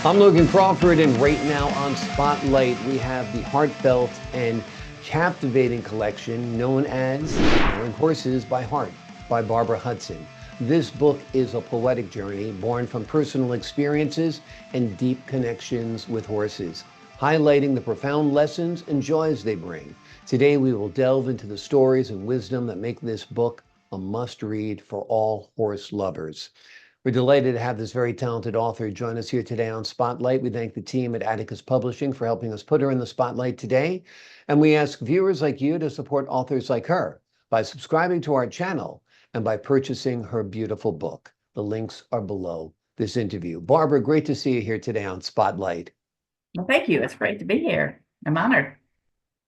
I'm Logan Crawford, and right now on Spotlight, we have the heartfelt and captivating collection known as Knowing Horses by Heart by Barbara Hutson. This book is a poetic journey born from personal experiences and deep connections with horses, highlighting the profound lessons and joys they bring. Today, we will delve into the stories and wisdom that make this book a must-read for all horse lovers. We're delighted to have this very talented author join us here today on Spotlight. We thank the team at Atticus Publishing for helping us put her in the spotlight today. And we ask viewers like you to support authors like her by subscribing to our channel and by purchasing her beautiful book. The links are below this interview. Barbara, great to see you here today on Spotlight. Well, thank you. It's great to be here. I'm honored.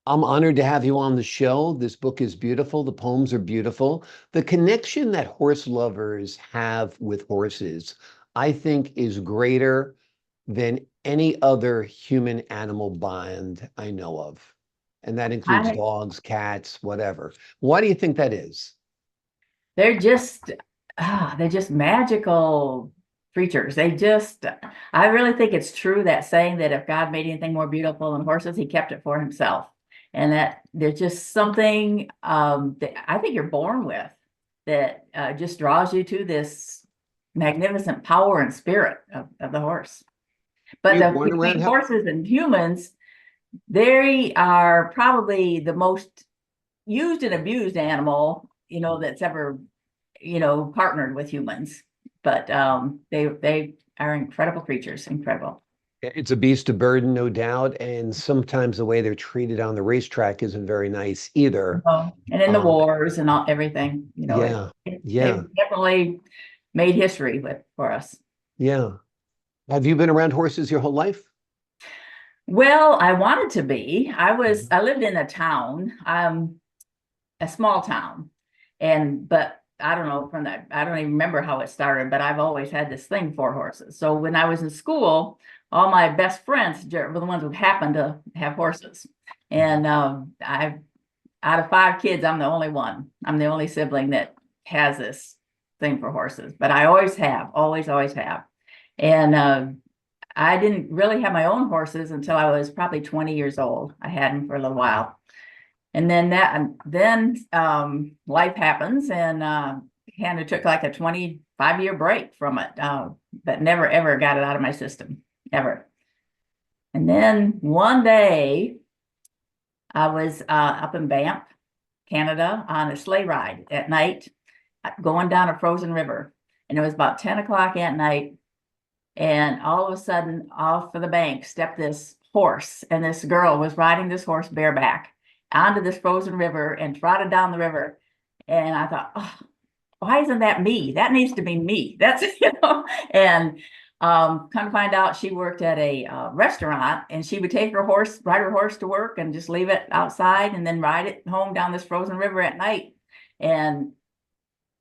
I'm honored to have you on the show. This book is beautiful. The poems are beautiful. The connection that horse lovers have with horses, I think, is greater than any other human animal bond I know of. And that includes I, dogs, cats, whatever. Why do you think that is? they're just, they're just magical creatures. I really think it's true that saying that if God made anything more beautiful than horses, he kept it for himself. And that there's just something that I think you're born with that just draws you to this magnificent power and spirit of the horse. But between horses and humans, they are probably the most used and abused animal, that's ever, partnered with humans. But they are incredible creatures, incredible. It's a beast of burden, no doubt, and sometimes the way they're treated on the racetrack isn't very nice either. And in the wars and everything, Yeah. they've definitely made history for us. Yeah. Have you been around horses your whole life? Well, I wanted to be. I lived in a town, a small town, but I don't know I don't even remember how it started, but I've always had this thing for horses. So when I was in school, all my best friends were the ones who happened to have horses. And out of 5 kids, I'm the only one. I'm the only sibling that has this thing for horses, but I always have, always have. And I didn't really have my own horses until I was probably 20 years old. I had them for a little while. And then life happens, and kind of took like a 25-year break from it, but never ever got it out of my system, ever. And then one day I was up in Banff, Canada, on a sleigh ride at night, going down a frozen river. And it was about 10 o'clock at night. And all of a sudden, off of the bank stepped this horse. And this girl was riding this horse bareback onto this frozen river and trotted down the river. And I thought, oh, why isn't that me? That needs to be me. That's, and come to find out, she worked at a restaurant, and she would take ride her horse to work and just leave it outside and then ride it home down this frozen river at night. And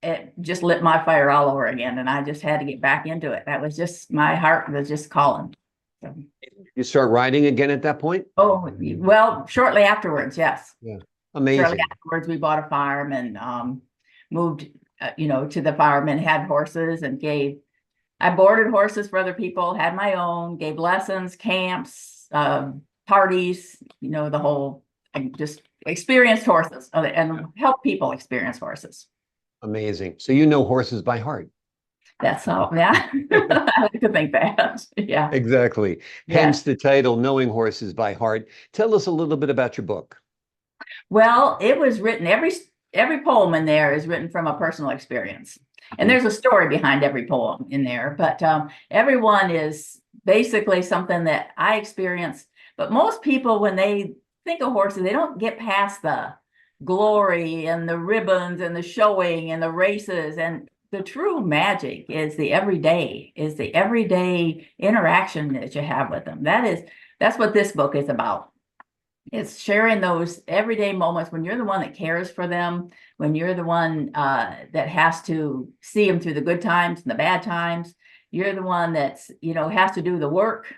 it just lit my fire all over again. And I just had to get back into it. That was just, my heart was just calling. So. You start riding again at that point? Oh, well, shortly afterwards, yes. Yeah, amazing. Shortly afterwards, we bought a farm and moved, to the farm, and had horses, and I boarded horses for other people, had my own, gave lessons, camps, parties, the whole, I just experienced horses and helped people experience horses. Amazing. So you know horses by heart. That's all. Yeah. I like to think that. Yeah. Exactly. Hence the title, Knowing Horses by Heart. Tell us a little bit about your book. Well, it was written, every poem in there is written from a personal experience. And there's a story behind every poem in there, but everyone is basically something that I experienced. But most people, when they think of horses, they don't get past the glory and the ribbons and the showing and the races. And the true magic is the everyday interaction that you have with them. That's what this book is about. It's sharing those everyday moments when you're the one that cares for them, when you're the one that has to see them through the good times and the bad times. You're the one that's, has to do the work.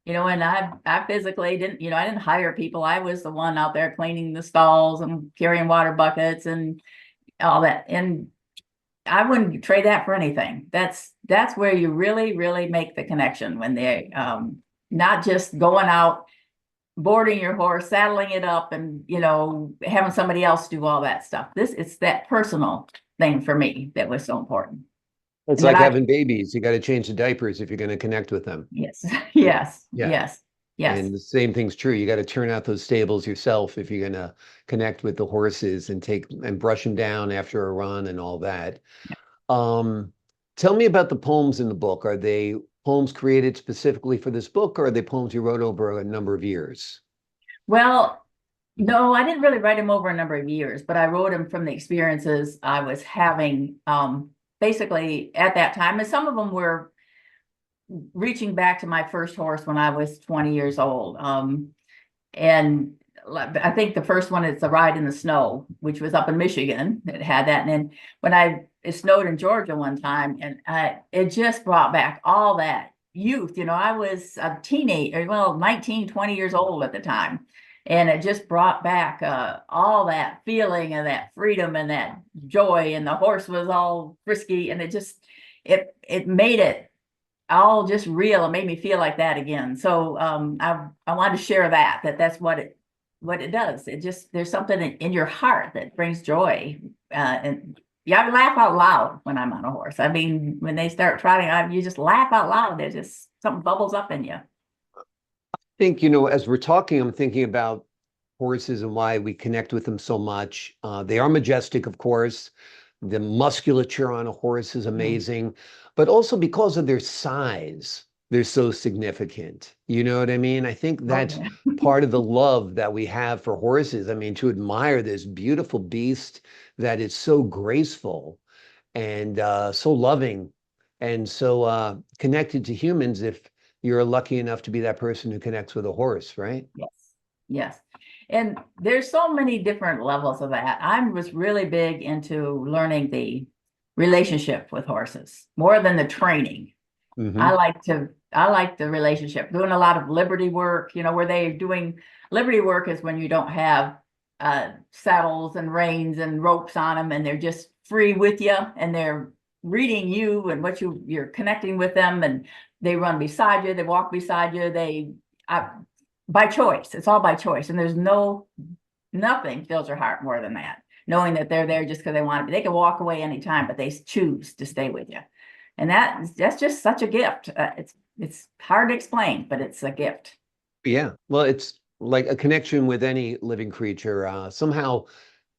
And I physically didn't, I didn't hire people. I was the one out there cleaning the stalls and carrying water buckets and all that. And I wouldn't trade that for anything. That's where you really, really make the connection when they not just going out, boarding your horse, saddling it up, and having somebody else do all that stuff. It's that personal thing for me that was so important. It's And that like I having babies. You got to change the diapers if you're going to connect with them. yes, yes, Yeah. yes, yes. And the same thing's true. You got to turn out those stables yourself if you're going to connect with the horses and take and brush them down after a run and all that. Um, Tell me about the poems in the book. Are they poems created specifically for this book, or are they poems you wrote over a number of years? Well, no, I didn't really write them over a number of years, but I wrote them from the experiences I was having basically at that time. And some of them were reaching back to my first horse when I was 20 years old. And I think the first one is The Ride in the Snow, which was up in Michigan. It had that. And then it snowed in Georgia one time, and it just brought back all that youth. I was a teenager, well, 19, 20 years old at the time. And it just brought back all that feeling and that freedom and that joy. And the horse was all frisky, and it made it all just real. It made me feel like that again. So I wanted to share that's what it does. There's something in your heart that brings joy. And yeah, I laugh out loud when I'm on a horse. I mean, when they start trotting, you just laugh out loud. There's just something bubbles up in you. Think, as we're talking, I'm thinking about horses and why we connect with them so much. They are majestic, of course. The musculature on a horse is amazing, but also because of their size, they're so significant. You know what I mean? I think that's part of the love that we have for horses. I mean, to admire this beautiful beast that is so graceful and so loving and so connected to humans if you're lucky enough to be that person who connects with a horse, right? Yes. Yes. And there's so many different levels of that. I was really big into learning the relationship with horses more than the training. Mm-hmm. I like the relationship, doing a lot of liberty work, where they're doing liberty work is when you don't have saddles and reins and ropes on them, and they're just free with you, and they're reading you and what you're connecting with them, and they run beside you, they walk beside you, by choice. It's all by choice. And there's nothing fills your heart more than that. Knowing that they're there just because they want to be. They can walk away anytime, but they choose to stay with you. And that's just such a gift. It's hard to explain, but it's a gift. Yeah. Well, it's like a connection with any living creature. Somehow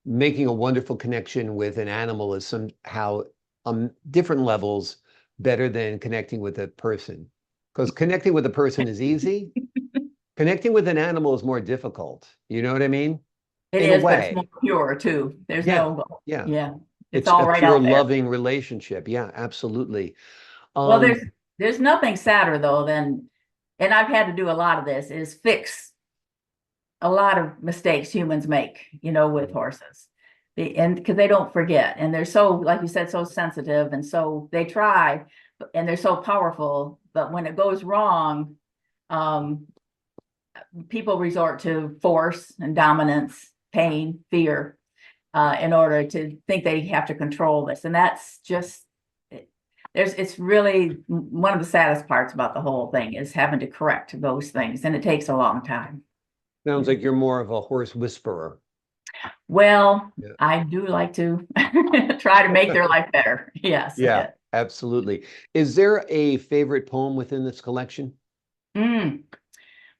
making a wonderful connection with an animal is somehow on different levels better than connecting with a person. Because connecting with a person is easy. Connecting with an animal is more difficult. You know what I mean? It In is, a way. but it's more pure too. There's yeah. It's all a right pure out there. loving relationship. Yeah, absolutely. Well, there's nothing sadder though than, and I've had to do a lot of this, is fix a lot of mistakes humans make, with horses. And because they don't forget, and they're so, like you said, so sensitive, and so they try, and they're so powerful, but when it goes wrong, people resort to force and dominance, pain, fear, in order to think they have to control this. And that's just, it's really one of the saddest parts about the whole thing is having to correct those things. And it takes a long time. Sounds like you're more of a horse whisperer. Well, yeah. I do like to try to make their life better. Yes. Yeah, absolutely. Is there a favorite poem within this collection?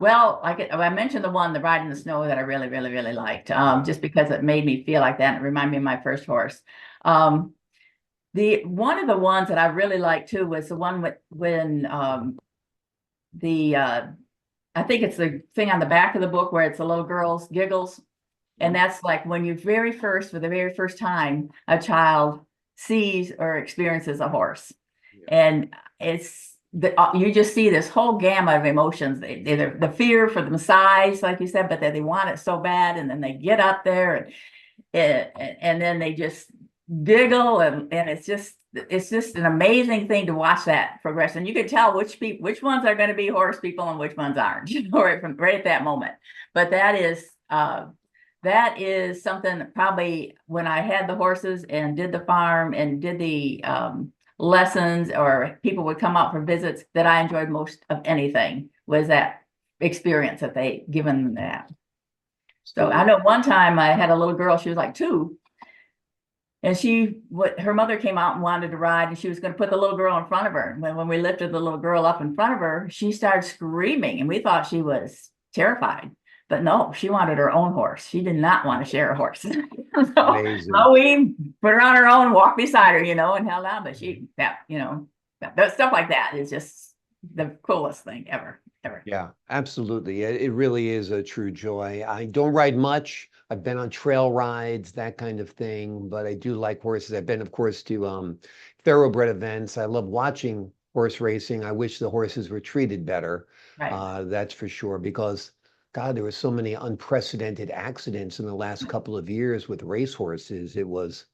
Well, I mentioned the Ride in the Snow, that I really, really, really liked, just because it made me feel like that. And it reminded me of my first horse. One of the ones that I really liked too was the one when I think it's the thing on the back of the book where it's the little girl's giggles. And that's like when for the very first time, a child sees or experiences a horse. Yeah. And you just see this whole gamut of emotions. The fear for the size, like you said, but that they want it so bad, and then they get up there and then they just giggle, and it's just an amazing thing to watch that progress. And you can tell which ones are going to be horse people and which ones aren't, right at that moment. But that is that is something that probably when I had the horses and did the farm and did the lessons, or people would come out for visits, that I enjoyed most of anything was that experience that they given them that. So I know one time I had a little girl, she was like 2, and her mother came out and wanted to ride, and she was going to put the little girl in front of her. And when we lifted the little girl up in front of her, she started screaming, and we thought she was terrified. But no, she wanted her own horse. She did not want to share a horse. So we put her on her own, walked beside her, and held on. But that stuff like that is just the coolest thing ever. Yeah, absolutely. It really is a true joy. I don't ride much. I've been on trail rides, that kind of thing, but I do like horses. I've been, of course, to thoroughbred events. I love watching horse racing. I wish the horses were treated better. Right. That's for sure, because God, there were so many unprecedented accidents in the last couple of years with race horses. It was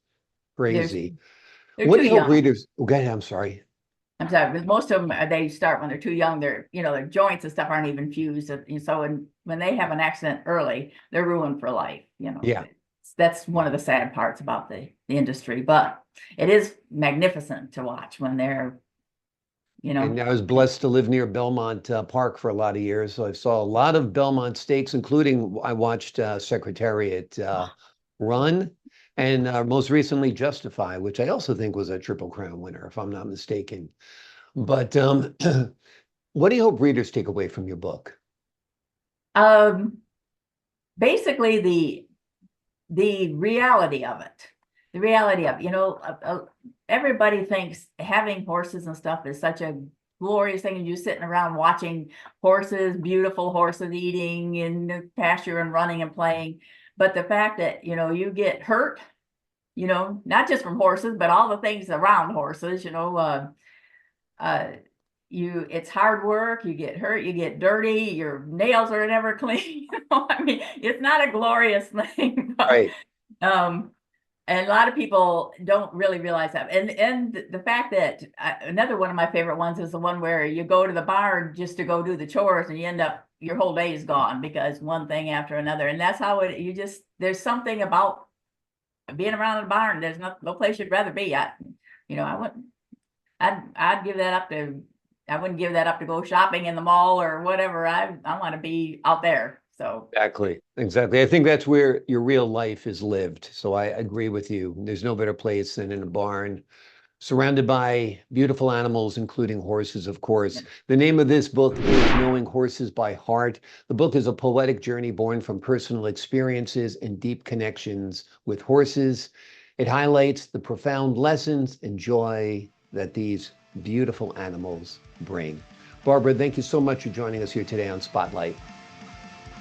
crazy. They're What too do you hope young. readers? Oh, go ahead, I'm sorry. I'm sorry, because most of them, they start when they're too young. Their joints and stuff aren't even fused. So when they have an accident early, they're ruined for life. Yeah. That's one of the sad parts about the industry, but it is magnificent to watch when they're, And I was blessed to live near Belmont Park for a lot of years. So I saw a lot of Belmont stakes, including I watched Secretariat run, and most recently Justify, which I also think was a Triple Crown winner, if I'm not mistaken. But what do you hope readers take away from your book? Basically the reality of it. The reality of, everybody thinks having horses and stuff is such a glorious thing, and you sitting around watching horses, beautiful horses eating in the pasture and running and playing. But the fact that, you get hurt, not just from horses, but all the things around horses, it's hard work, you get hurt, you get dirty, your nails are never clean. I mean, it's not a glorious thing. But, Right. and a lot of people don't really realize that. And the fact that another one of my favorite ones is the one where you go to the barn just to go do the chores, and you end up, your whole day is gone because one thing after another. And that's how there's something about being around the barn. There's no place you'd rather be. I'd give that up I wouldn't give that up to go shopping in the mall or whatever. I want to be out there. So Exactly. I think that's where your real life is lived. So I agree with you. There's no better place than in a barn, surrounded by beautiful animals, including horses, of course. The name of this book is Knowing Horses by Heart. The book is a poetic journey born from personal experiences and deep connections with horses. It highlights the profound lessons and joy that these beautiful animals bring. Barbara, thank you so much for joining us here today on Spotlight.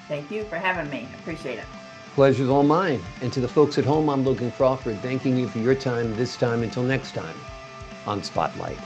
thank you for having me. I appreciate it. Pleasure's all mine. And to the folks at home, I'm Logan Crawford, thanking you for your time this time. Until next time on Spotlight.